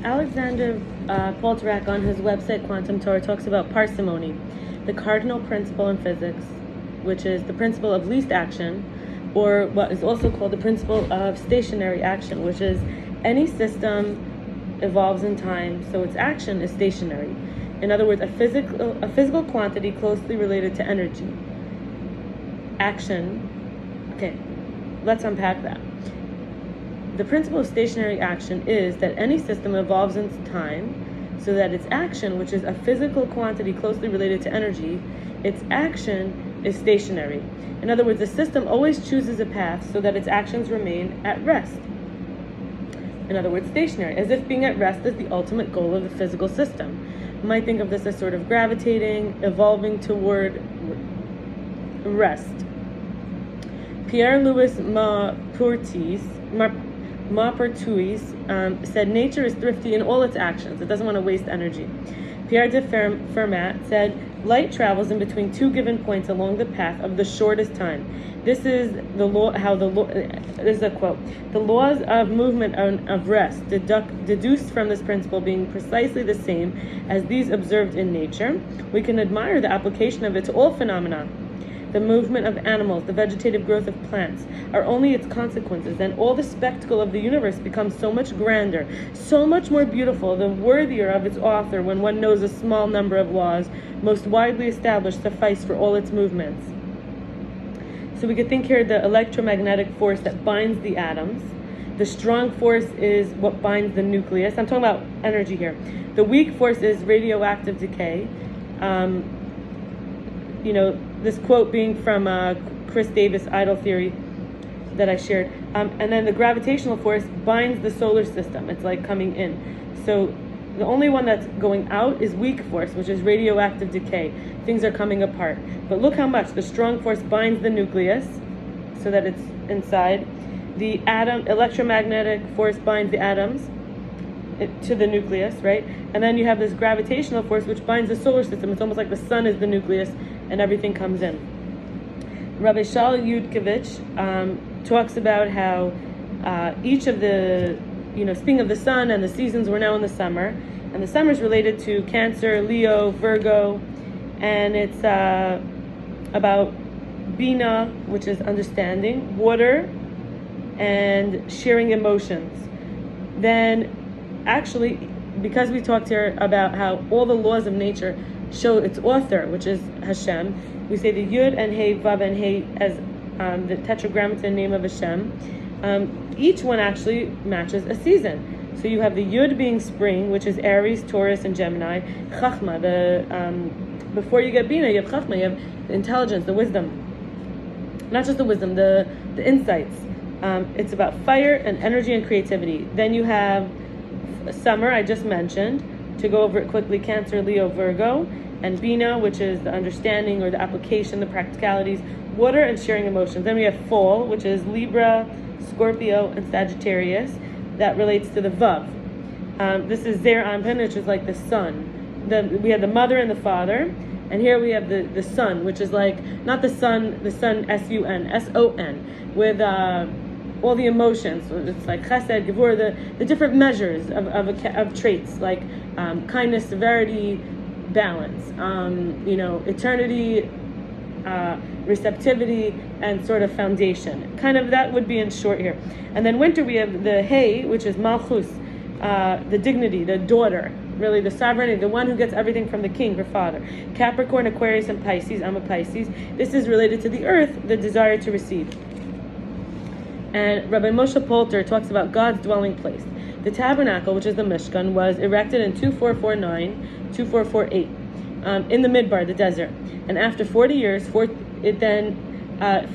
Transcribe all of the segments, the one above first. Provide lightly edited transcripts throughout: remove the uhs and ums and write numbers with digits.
Alexander Polterak on his website Quantum Torah talks about parsimony, the cardinal principle in physics, which is the principle of least action, or what is also called the principle of stationary action, which is any system evolves in time, so its action is stationary. In other words, a physical quantity closely related to energy. Action. Okay, let's unpack that. The principle of stationary action is that any system evolves in time so that its action, which is a physical quantity closely related to energy, its action is stationary. In other words, the system always chooses a path so that its actions remain at rest. In other words, stationary, as if being at rest is the ultimate goal of the physical system. You might think of this as sort of gravitating, evolving toward rest. Pierre-Louis Maupertuis said, nature is thrifty in all its actions. It doesn't want to waste energy. Pierre de Fermat said, light travels in between two given points along the path of the shortest time. This is the law. This is a quote. The laws of movement and of rest deduced from this principle being precisely the same as these observed in nature, we can admire the application of it to all phenomena. The movement of animals, the vegetative growth of plants, are only its consequences, and all the spectacle of the universe becomes so much grander, so much more beautiful, the worthier of its author when one knows a small number of laws, most widely established, suffice for all its movements. So we could think here the electromagnetic force that binds the atoms. The strong force is what binds the nucleus. I'm talking about energy here. The weak force is radioactive decay. This quote being from Chris Davis' idol theory that I shared. And then the gravitational force binds the solar system. It's like coming in. So the only one that's going out is weak force, which is radioactive decay. Things are coming apart. But look how much. The strong force binds the nucleus so that it's inside. The electromagnetic force binds the atoms to the nucleus, right? And then you have this gravitational force which binds the solar system. It's almost like the sun is the nucleus and everything comes in. Rabbi Shal Yudkevich talks about how each of the, speaking of the sun and the seasons, we're now in the summer. And the summer is related to Cancer, Leo, Virgo, and it's about Bina, which is understanding, water, and sharing emotions. Then, actually, because we talked here about how all the laws of nature show its author, which is Hashem, we say the Yud and Hey, Vav and Hey as the tetragrammaton name of Hashem. Each one actually matches a season. So you have the Yud being spring, which is Aries, Taurus, and Gemini. Chachma, before you get Bina, you have Chachma, you have the intelligence, the wisdom. Not just the wisdom, the insights. It's about fire and energy and creativity. Then you have summer, I just mentioned. To go over it quickly, Cancer, Leo, Virgo, and Bina, which is the understanding or the application, the practicalities, water, and sharing emotions. Then we have fall, which is Libra, Scorpio, and Sagittarius. That relates to the Vav. This is Zer Anpin, which is like the sun. We have the mother and the father. And here we have the sun, which is like, not the sun, S-U-N, S-O-N, with all the emotions. So it's like chesed, gevur, the different measures of traits, like kindness, severity, balance, eternity, receptivity, and sort of foundation. Kind of that would be in short here. And then winter we have the Hey, which is Malchus, the dignity, the daughter, really the sovereignty, the one who gets everything from the king, her father. Capricorn, Aquarius, and Pisces. I'm a Pisces. This is related to the earth, the desire to receive. And Rabbi Moshe Polter talks about God's dwelling place. The tabernacle, which is the Mishkan, was erected in 2449, 2448, in the Midbar, the desert. And after 40 years, for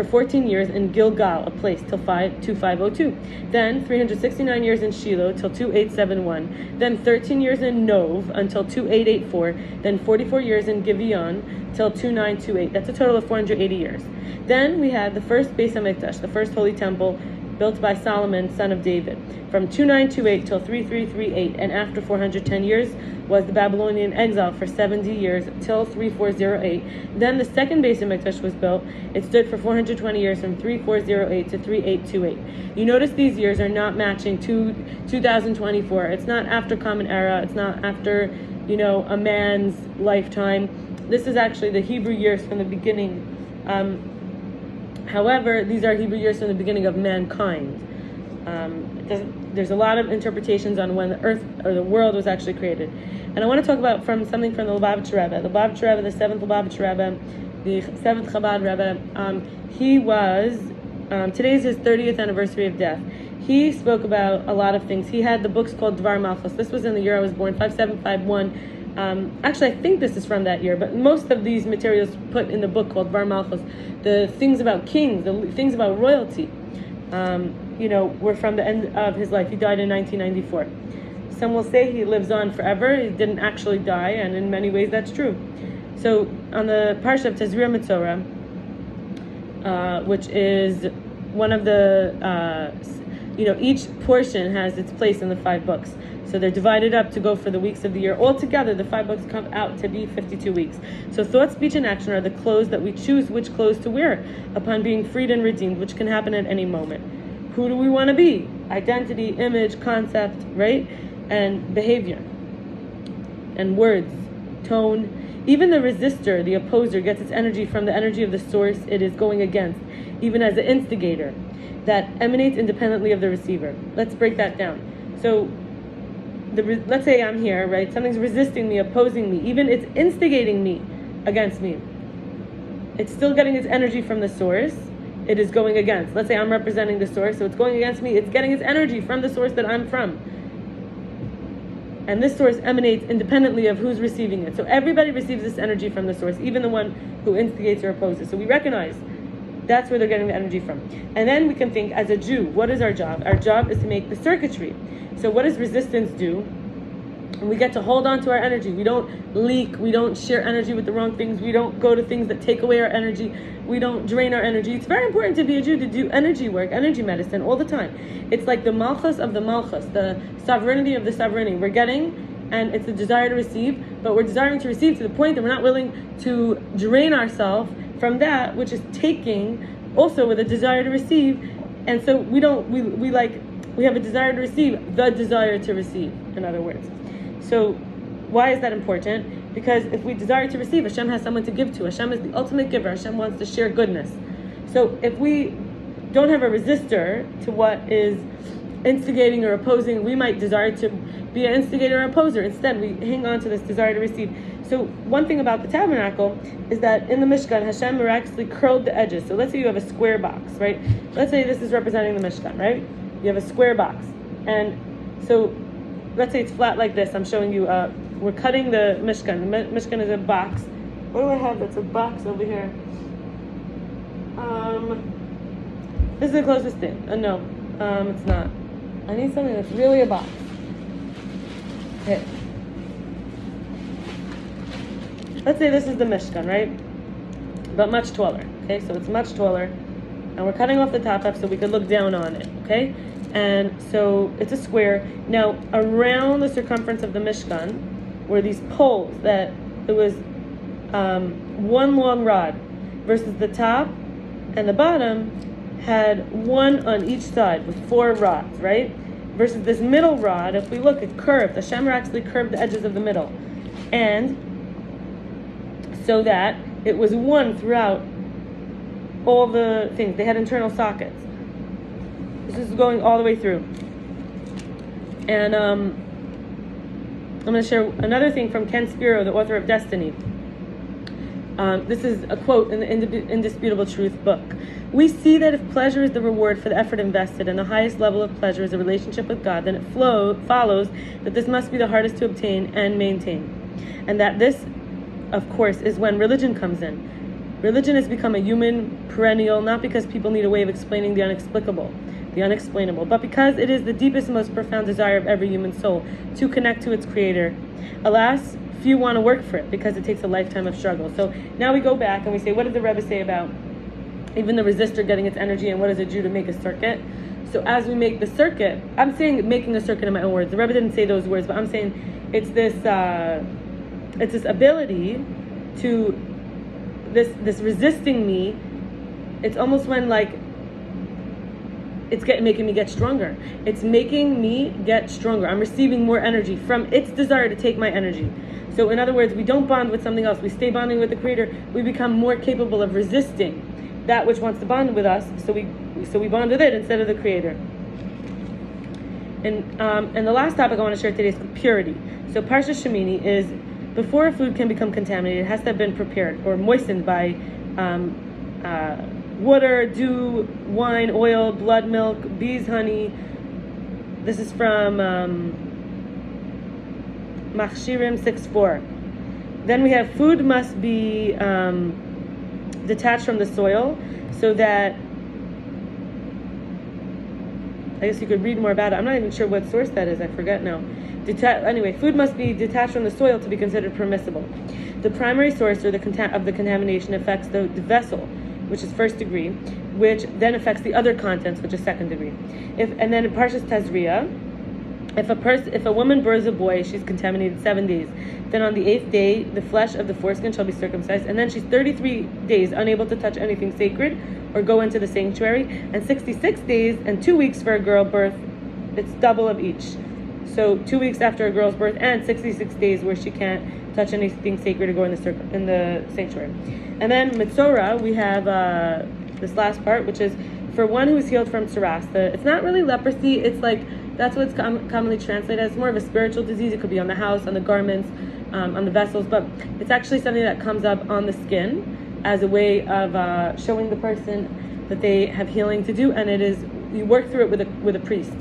14 years in Gilgal, a place, till 2502. Then 369 years in Shiloh, till 2871. Then 13 years in Nov, until 2884. Then 44 years in Gibeon, till 2928. That's a total of 480 years. Then we had the first Beis HaMikdash, the first holy temple, built by Solomon, son of David, from 2928 till 3338, and after 410 years was the Babylonian exile for 70 years till 3408. Then the second Beis HaMikdash was built. It stood for 420 years from 3408 to 3828. You notice these years are not matching to 2024. It's not after Common Era. It's not after, a man's lifetime. This is actually the Hebrew years from the beginning. However, these are Hebrew years from the beginning of mankind. There's a lot of interpretations on when the earth or the world was actually created. And I want to talk about something from the Lubavitcher Rebbe. The Lubavitcher Rebbe, the seventh Lubavitcher Rebbe, the seventh Chabad Rebbe, he was, today's his 30th anniversary of death. He spoke about a lot of things. He had the books called Dvar Malchus. This was in the year I was born, 5751. Actually, I think this is from that year, but most of these materials put in the book called Dvar Malchus, the things about kings, the things about royalty, were from the end of his life. He died in 1994. Some will say he lives on forever. He didn't actually die, and in many ways that's true. So on the Parsha of Tezria Mitzorah, which is one of the, each portion has its place in the 5 books. So they're divided up to go for the weeks of the year. Altogether, the 5 books come out to be 52 weeks. So thought, speech, and action are the clothes that we choose which clothes to wear upon being freed and redeemed, which can happen at any moment. Who do we want to be? Identity, image, concept, right? And behavior. And words, tone. Even the resistor, the opposer, gets its energy from the energy of the source it is going against, even as an instigator that emanates independently of the receiver. Let's break that down. So, let's say I'm here, right? Something's resisting me, opposing me, even it's instigating me against me. It's still getting its energy from the source it is going against. Let's say I'm representing the source, so it's going against me. It's getting its energy from the source that I'm from. And this source emanates independently of who's receiving it. So everybody receives this energy from the source, even the one who instigates or opposes. So we recognize that's where they're getting the energy from. And then we can think, as a Jew, what is our job? Our job is to make the circuitry. So what does resistance do? And we get to hold on to our energy. We don't leak. We don't share energy with the wrong things. We don't go to things that take away our energy. We don't drain our energy. It's very important to be a Jew to do energy work, energy medicine all the time. It's like the malchus of the malchus, the sovereignty of the sovereignty. We're getting, and it's a desire to receive, but we're desiring to receive to the point that we're not willing to drain ourselves from that which is taking, also with a desire to receive. And so we have a desire to receive, the desire to receive, in other words. So why is that important? Because if we desire to receive, Hashem has someone to give to. Hashem is the ultimate giver. Hashem wants to share goodness. So if we don't have a resistor to what is instigating or opposing, we might desire to be an instigator or opposer. Instead, we hang on to this desire to receive. So one thing about the tabernacle is that in the Mishkan, Hashem miraculously curled the edges. So let's say you have a square box, right? Let's say this is representing the Mishkan, right? You have a square box. And so let's say it's flat like this. I'm showing you, we're cutting the Mishkan. The Mishkan is a box. What do I have that's a box over here? This is the closest thing. No, it's not. I need something that's really a box. Okay. Let's say this is the Mishkan, right? But much taller. Okay, so it's much taller. And we're cutting off the top half so we could look down on it. Okay? And so it's a square. Now, around the circumference of the Mishkan were these poles that it was one long rod versus the top and the bottom had one on each side with 4 rods, right? Versus this middle rod, if we look, it curved. Hashem actually curved the edges of the middle. And so that it was one throughout all the things. They had internal sockets. This is going all the way through. And I'm going to share another thing from Ken Spiro, the author of Destiny. This is a quote in the Indisputable Truth book. We see that if pleasure is the reward for the effort invested and the highest level of pleasure is a relationship with God, then it follows that this must be the hardest to obtain and maintain. And that this, of course, is when religion comes in. Religion has become a human perennial, not because people need a way of explaining the inexplicable, the unexplainable, but because it is the deepest and most profound desire of every human soul to connect to its creator. Alas, few want to work for it because it takes a lifetime of struggle. So now we go back and we say, what did the Rebbe say about even the resistor getting its energy, and what does a Jew to make a circuit? So as we make the circuit, I'm saying making a circuit in my own words. The Rebbe didn't say those words, but I'm saying it's this ability to this resisting me. It's almost when like it's making me get stronger. It's making me get stronger. I'm receiving more energy from its desire to take my energy. So in other words, we don't bond with something else. We stay bonding with the Creator. We become more capable of resisting that which wants to bond with us. So we bond with it instead of the Creator. And the last topic I want to share today is purity. So Parsha Shemini is before a food can become contaminated, it has to have been prepared or moistened by water, dew, wine, oil, blood, milk, bees, honey. This is from Machshirim 6:4. Then we have food must be detached from the soil, so that, I guess you could read more about it. I'm not even sure what source that is. I forget now. Anyway, food must be detached from the soil to be considered permissible. The primary source of the contamination affects the vessel, which is first degree, which then affects the other contents, which is second degree. And then in Parshas Tazria, if a woman births a boy, she's contaminated 7 days. Then on the 8th day, the flesh of the foreskin shall be circumcised, and then she's 33 days unable to touch anything sacred or go into the sanctuary, and 66 days and 2 weeks for a girl birth. It's double of each. So 2 weeks after a girl's birth, and 66 days where she can't touch anything sacred or go in the sanctuary. And then Mitzorah, we have this last part, which is for one who is healed from tsaras. It's not really leprosy. It's like, that's what it's commonly translated as. It's more of a spiritual disease. It could be on the house, on the garments, on the vessels, but it's actually something that comes up on the skin as a way of showing the person that they have healing to do, and it is, you work through it with a priest.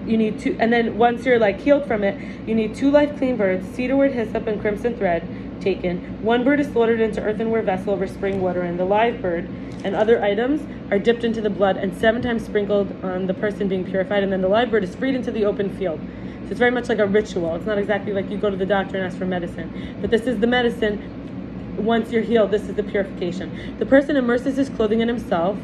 You need two, and then once you're like healed from it, you need 2 live clean birds, cedarwood, hyssop, and crimson thread taken. 1 bird is slaughtered into earthenware vessel over spring water, and the live bird and other items are dipped into the blood and 7 times sprinkled on the person being purified, and then the live bird is freed into the open field. So it's very much like a ritual. It's not exactly like you go to the doctor and ask for medicine, but this is the medicine. Once you're healed, this is the purification. The person immerses his clothing in himself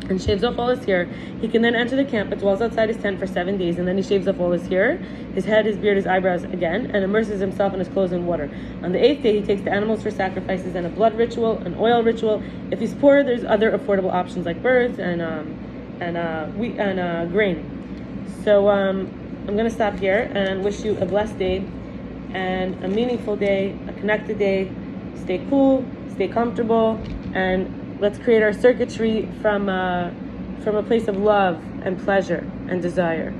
and shaves off all his hair. He can then enter the camp but dwells outside his tent for 7 days, and then he shaves off all his hair, his head, his beard, his eyebrows again, and immerses himself and his clothes in water. On the 8th day, he takes the animals for sacrifices and a blood ritual, an oil ritual. If he's poor, there's other affordable options like birds and wheat and grain. So I'm going to stop here and wish you a blessed day and a meaningful day, a connected day. Stay cool, stay comfortable, and let's create our circuitry from a place of love and pleasure and desire.